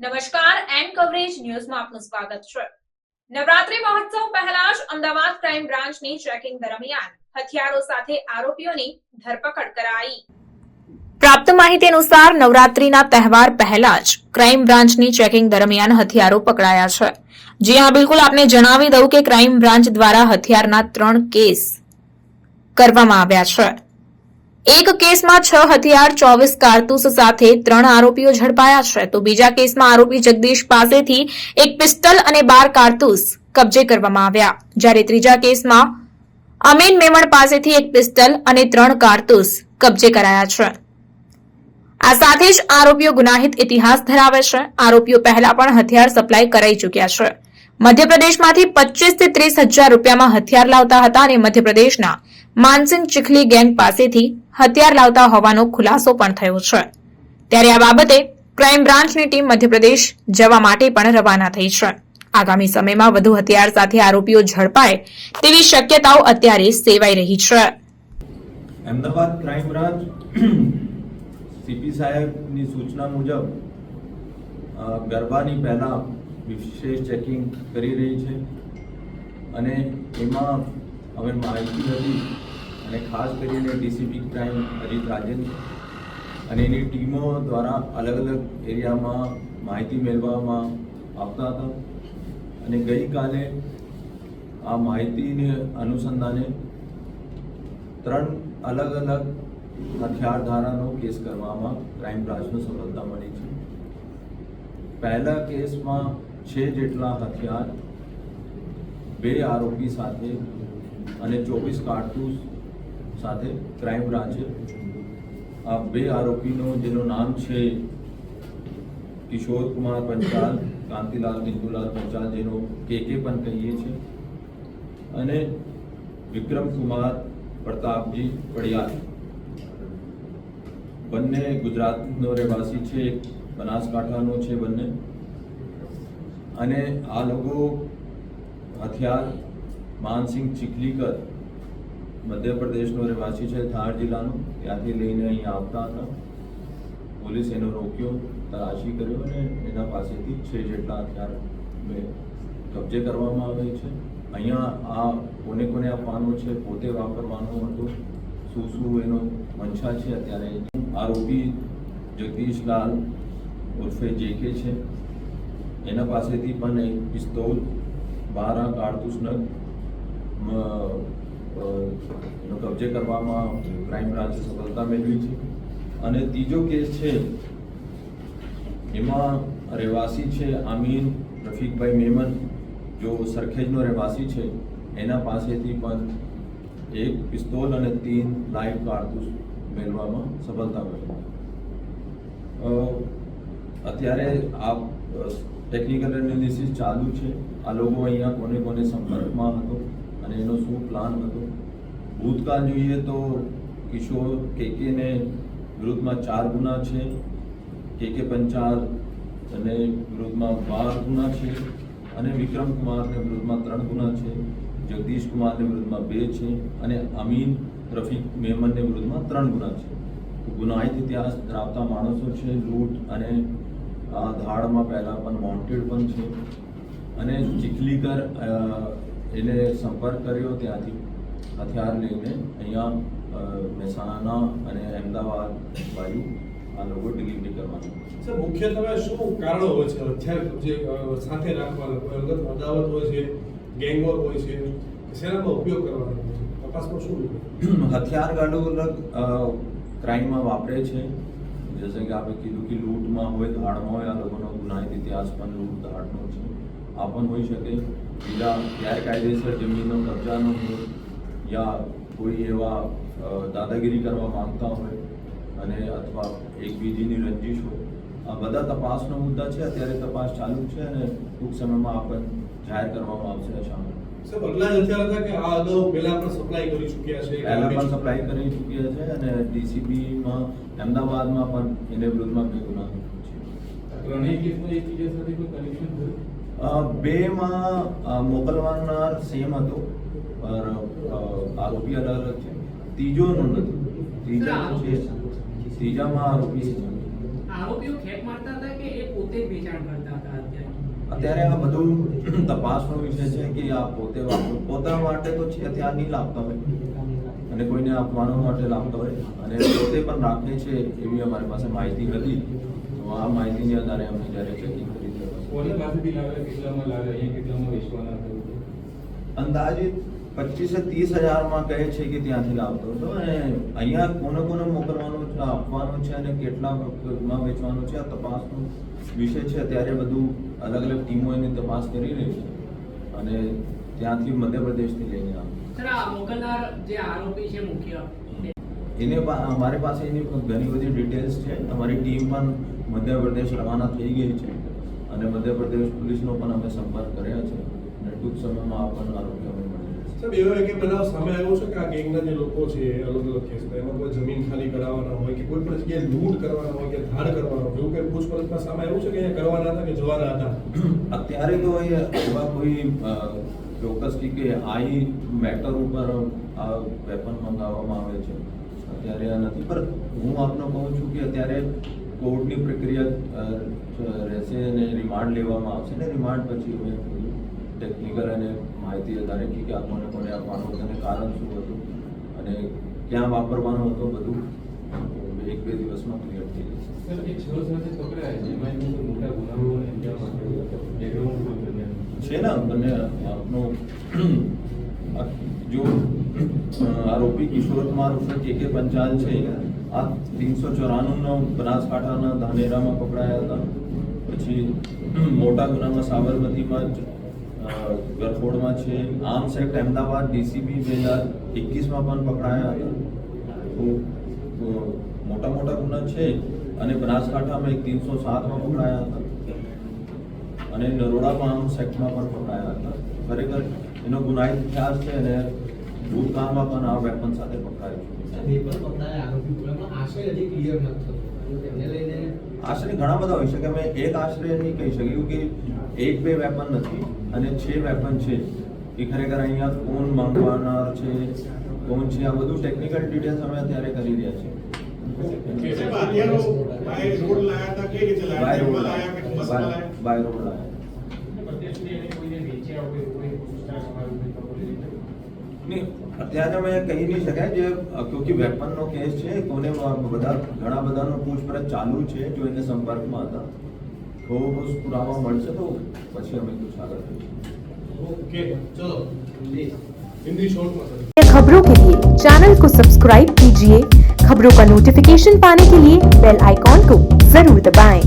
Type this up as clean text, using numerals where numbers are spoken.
નમસ્કાર, and coverage ન્યૂઝમાં આપનું સ્વાગત છે। નવરાત્રી મહોત્સવ પહેલા જ અમદાવાદ ક્રાઇમ બ્રાન્ચની ચેકિંગ દરમિયાન હથિયારો સાથે આરોપીઓની ધરપકડ કરાઈ। પ્રાપ્ત માહિતી અનુસાર નવરાત્રીના તહેવાર પહેલા જ ક્રાઇમ બ્રાન્ચની ચેકિંગ દરમિયાન હથિયારો પકડાયા છે। જી હા, બિલકુલ આપને જણાવી દઉં કે ક્રાઇમ બ્રાન્ચ દ્વારા હથિયારના 3 કેસ કરવામાં આવ્યા છે। એક કેસમાં 6 હથિયાર 24 કારતૂસ સાથે 3 આરોપીઓ ઝડપાયા છે, તો બીજા કેસમાં આરોપી જગદીશ પાસેથી એક પિસ્તલ અને 12 કારતૂસ કબજે કરવામાં આવ્યા, જ્યારે ત્રીજા કેસમાં અમીન મેમણ પાસેથી એક પિસ્તલ અને 3 કારતૂસ કબજે કરાયા છે। આ સાથે જ આરોપીઓ ગુનાહિત ઇતિહાસ ધરાવે છે। આરોપીઓ પહેલા પણ હથિયાર સપ્લાય કરાઈ ચૂક્યા છે। મધ્યપ્રદેશમાંથી 25 થી 30 હજાર રૂપિયામાં હથિયાર લાવતા હતા અને મધ્યપ્રદેશના માનસિંગ ચીખલી ગેંગ પાસેથી હથિયાર લાવતા હોવાનો ખુલાસો પણ થયો છે। ત્યારે આ બાબતે ક્રાઇમ બ્રાન્ચની ટીમ મધ્યપ્રદેશ જવા માટે પણ રવાના થઈ છે। આગામી સમયમાં વધુ હથિયાર સાથે આરોપીઓ ઝડપાય તેવી શક્યતાઓ અત્યારે સેવાઈ રહી છે। અમદાવાદ ક્રાઇમ બ્રાન્ચ સીપી સાહેબની સૂચના મુજબ ગરબાની પહેલા વિશેષ ચેકિંગ કરી રહી છે અને એમાં અમે માહિતી હતી અને ખાસ કરીને ડીસીપી ક્રાઇમ અજીત રાજન અને એની ટીમો દ્વારા અલગ અલગ એરિયામાં માહિતી મેળવવામાં આવતા હતા અને ગઈકાલે આ માહિતીને અનુસંધાને 3 અલગ અલગ હથિયાર ધારાનો કેસ કરવામાં ક્રાઇમ બ્રાન્ચને સફળતા મળી છે। પહેલા કેસમાં 6 જેટલા હથિયાર 2 આરોપી સાથે અને 24 કારતૂસ સાથે ક્રાઇમ બ્રાન્ચે આ 2 આરોપીનો જેનું નામ છે કિશોર કુમાર પંચાલ, કાંતિલાલ બિંદુલાલ પંચાલ, જેનો કેકે પણ કહીએ છીએ, અને વિક્રમ કુમાર પ્રતાપજી પડિયાલ, બંને ગુજરાતનો રહેવાસી છે, એક બનાસકાંઠાનો છે બંને, અને આ લોકો હથિયાર માનસિંગ ચીખલીકર મધ્યપ્રદેશનો રહેવાસી છે, ધાર જિલ્લાનો, ત્યાંથી લઈને અહીંયા આવતા હતા। પોલીસ એનો રોક્યો, તલાશી કર્યો અને એના પાસેથી 6 જેટલા હથિયાર કબજે કરવામાં આવે છે। અહીંયા આ કોને કોને આપવાનો છે, પોતે વાપરવાનો હતો, શું એનો મંશા છે, અત્યારે આરોપી જગદીશલાલ ઉર્ફે જેકે છે, એના પાસેથી પણ એક પિસ્તોલ 12 કારતૂસનો કબજે કરવામાં ક્રાઇમ બ્રાન્ચે સફળતા મેળવી છે। અને ત્રીજો કેસ છે એમાં રહેવાસી છે અમીન રફીકભાઈ મેમન, જો સરખેજનો રહેવાસી છે, એના પાસેથી પણ એક પિસ્તોલ અને 3 લાઈવ કારતૂસ મેળવવામાં સફળતા મળી। અત્યારે આ ટેકનિકલ એનાલિસિસ ચાલુ છે, આ લોકો અહીંયા કોને કોને સંપર્કમાં હતો અને એનો શું પ્લાન હતો। ભૂતકાળ જોઈએ તો કિશોર કેકેને વિરુદ્ધમાં 4 ગુના છે, કેકે પંચાલ અને વિરુદ્ધમાં 12 ગુના છે, અને વિક્રમ કુમારને વિરુદ્ધમાં 3 ગુના છે, જગદીશ કુમારને વિરુદ્ધમાં 2 છે, અને અમીન રફીક મેમનને વિરુદ્ધમાં 3 ગુના છે। ગુનાહિત ઇતિહાસ ધરાવતા માણસો છે, લૂંટ અને ધાડમાં પહેલાં પણ વોન્ટેડ પણ છે, અને ચીખલીકર એને સંપર્ક કર્યો, ત્યાંથી હથિયાર લઈને અહીંયા મહેસાણા અને અમદાવાદ બાજુ આ લોકો ડિલિવરી કરવાના। સર, મુખ્યત્વે શું કારણો હોય છે હથિયાર જે સાથે રાખવાના? કોઈ અલગ અદાવત હોય છે, ગેંગવોર હોય છે, શેનામાં ઉપયોગ કરવાનો હોય છે? તપાસમાં શું હથિયાર अलग अलग ક્રાઇમમાં વાપરે છે, જैसे કે આપણે કીધું કે લૂંટમાં હોય, ધાડમાં હોય, આ લોકોનો ગુનાહિત ઇતિહાસ પણ લૂંટ ધાડનો છે, આ પણ હોઈ શકે। બીજા ગેરકાયદેસર જમીનનો કબજાનો હોય, યા કોઈ એવા દાદાગીરી કરવા માંગતા હોય અને અથવા એકબીજીની રંજીશ હોય, આ બધા તપાસનો મુદ્દા છે। અત્યારે તપાસ ચાલુ છે અને ટૂંક સમયમાં આપણને જાહેર કરવામાં આવશે શામેલ। સર, બદલા જ હથિયાર હતા કે આ અગાઉ પહેલા પણ સપ્લાય કરી ચૂક્યા છે? પહેલા પણ સપ્લાય કરી ચૂક્યા છે અને ડીસીબીમાં અમદાવાદમાં પણ એને વિરુદ્ધમાં 2 ગુના છે। ત્રણેય કેસમાં એકબીજા સાથે કોઈ કનેક્શન થયું? 2માં મોકલવાનાર સેમ હતો, પર આરોપી અલગ અલગ છે। ત્રીજોનો નથી, ત્રીજામાં આરોપી છે। આરોપીઓ ખેપ મારતા હતા કે એ પોતે જ વેચાણ કરતા હતા અત્યારે આ બધું તપાસનો વિષય છે કે આ પોતા માટે તો છે ત્યાં નહીં લાવતા હોય અને કોઈને આપવાનો માટે લાવતા હોય અને પોતે પણ રાખે છે એવી અમારી પાસે માહિતી હતી. તો આ માહિતીની આધારે અમે જ્યારે ચેકિંગ કરી કોની પાસેથી લાવે, કેટલામાં લાવે, અહીંયા કેટલામાં વેચવાના હતા? અંદાજિત 25 થી 30 હજારમાં કહે છે કે ત્યાંથી લાવતો હતો અને અહીંયા કોને કોને મોકલવાનું છે, આપવાનું છે અને કેટલામાં વેચવાનું છે આ તપાસનો વિષય છે. અત્યારે બધું અલગ અલગ ટીમો એની તપાસ કરી રહી છે અને ત્યાંથી મધ્યપ્રદેશથી લઈને આવે. સર, આ મોકલનાર જે આરોપી છે મુખ્ય એને અમારી પાસે એની ઘણી બધી ડિટેલ્સ છે. અમારી ટીમ પણ મધ્યપ્રદેશ રવાના થઈ ગઈ છે અને મધ્યપ્રદેશ પોલીસનો પણ અમે સંપર્ક કર્યા છે અને ટૂંક સમયમાં આ પણ આરોપી અમે મળી જશે. સાહેબ, એવો એક બનાવ સામે આવ્યો છે કે આ ગેંગના જે લોકો છે અલગ અલગ કેસમાં એમાં કોઈ જમીન ખાલી કરાવવાના હોય કે કોઈ પણ જગ્યાએ લૂંટ કરવાના હોય કે ધાડ કરવાનો હોય એવું કંઈ પૂછપરછમાં સામે આવ્યું છે કે અહીંયા કરવાના હતા કે જવાના હતા? અત્યારે તો એવા કોઈ ચોક્કસ કે આઈ મેટર ઉપર આ વેપન મંગાવવામાં આવે છે અત્યારે આ નથી. પણ હું આપને કહું છું કે અત્યારે કોર્ટની પ્રક્રિયા રહેશે અને રિમાન્ડ લેવામાં આવશે ને રિમાન્ડ પછી અમે ટેકનિકલ અને માહિતી આધારે કે આ કોને કોને આપવાનું હતું અને કારણ શું હતું અને ક્યાં વાપરવાનું હતું બધું 1-2 દિવસમાં ક્લિયર થઈ જશે. સર, એ 6 સાથે પકડાયા છે, એમાં એમનું મોટા ગુનાઓને અંજામ આપ્યો હતો. બેકગ્રાઉન્ડ શું છે છે ને બંને આપનો જો આરોપી કિશોર કુમાર ઉર્ફે કે પંચાલ છે આ 394 બનાસકાંઠાના ધાનેરામાં પકડાયા હતા. પછી મોટા ગુનામાં સાબરમતીમાં ગરફોડમાં છે. આર્મ્સ એક્ટ અમદાવાદ ડીસીબી 2021માં પણ પકડાયા હતા. તો મોટા મોટા ગુના છે અને બનાસકાંઠામાં એક 307માં પકડાયા હતા અને નરોડામાં આર્મ્સ એક્ટમાં પણ પકડાયા હતા. ખરેખર એનો ગુનાહિત ઇતિહાસ છે અને ભૂતકાળમાં પણ આ વેપન સાથે પકડાયો છે. આશરે ઘણા બધા હોઈ શકે. અમે એક આશરે નહીં કહી શકીએ કે 1-2 વેપન નથી અને 6 વેપન છે. એ ખરેખર અહીંયા કોણ માંગવાનાર છે, કોણ છે, આ બધું ટેકનિકલ ડિટેલ્સ અમે અત્યારે કરી રહ્યા છીએ. બાય રોડ લાયા. નહીં, અત્યારે અમે કહી નહીં શકાય જે ક્યોંકિ વેપનનો કેસ છે. કોને ઘણા બધાનો પૂછપરછ ચાલુ છે. જો એને સંપર્કમાં હતા તો પુરાવા મળશે તો પછી અમે कुछ આગળ કરીશું. ओके, चलो हिंदी शॉर्ट में सर। खबरों के लिए चैनल को सब्सक्राइब कीजिए। खबरों का नोटिफिकेशन पाने के लिए बेल आइकॉन को जरूर दबाएं।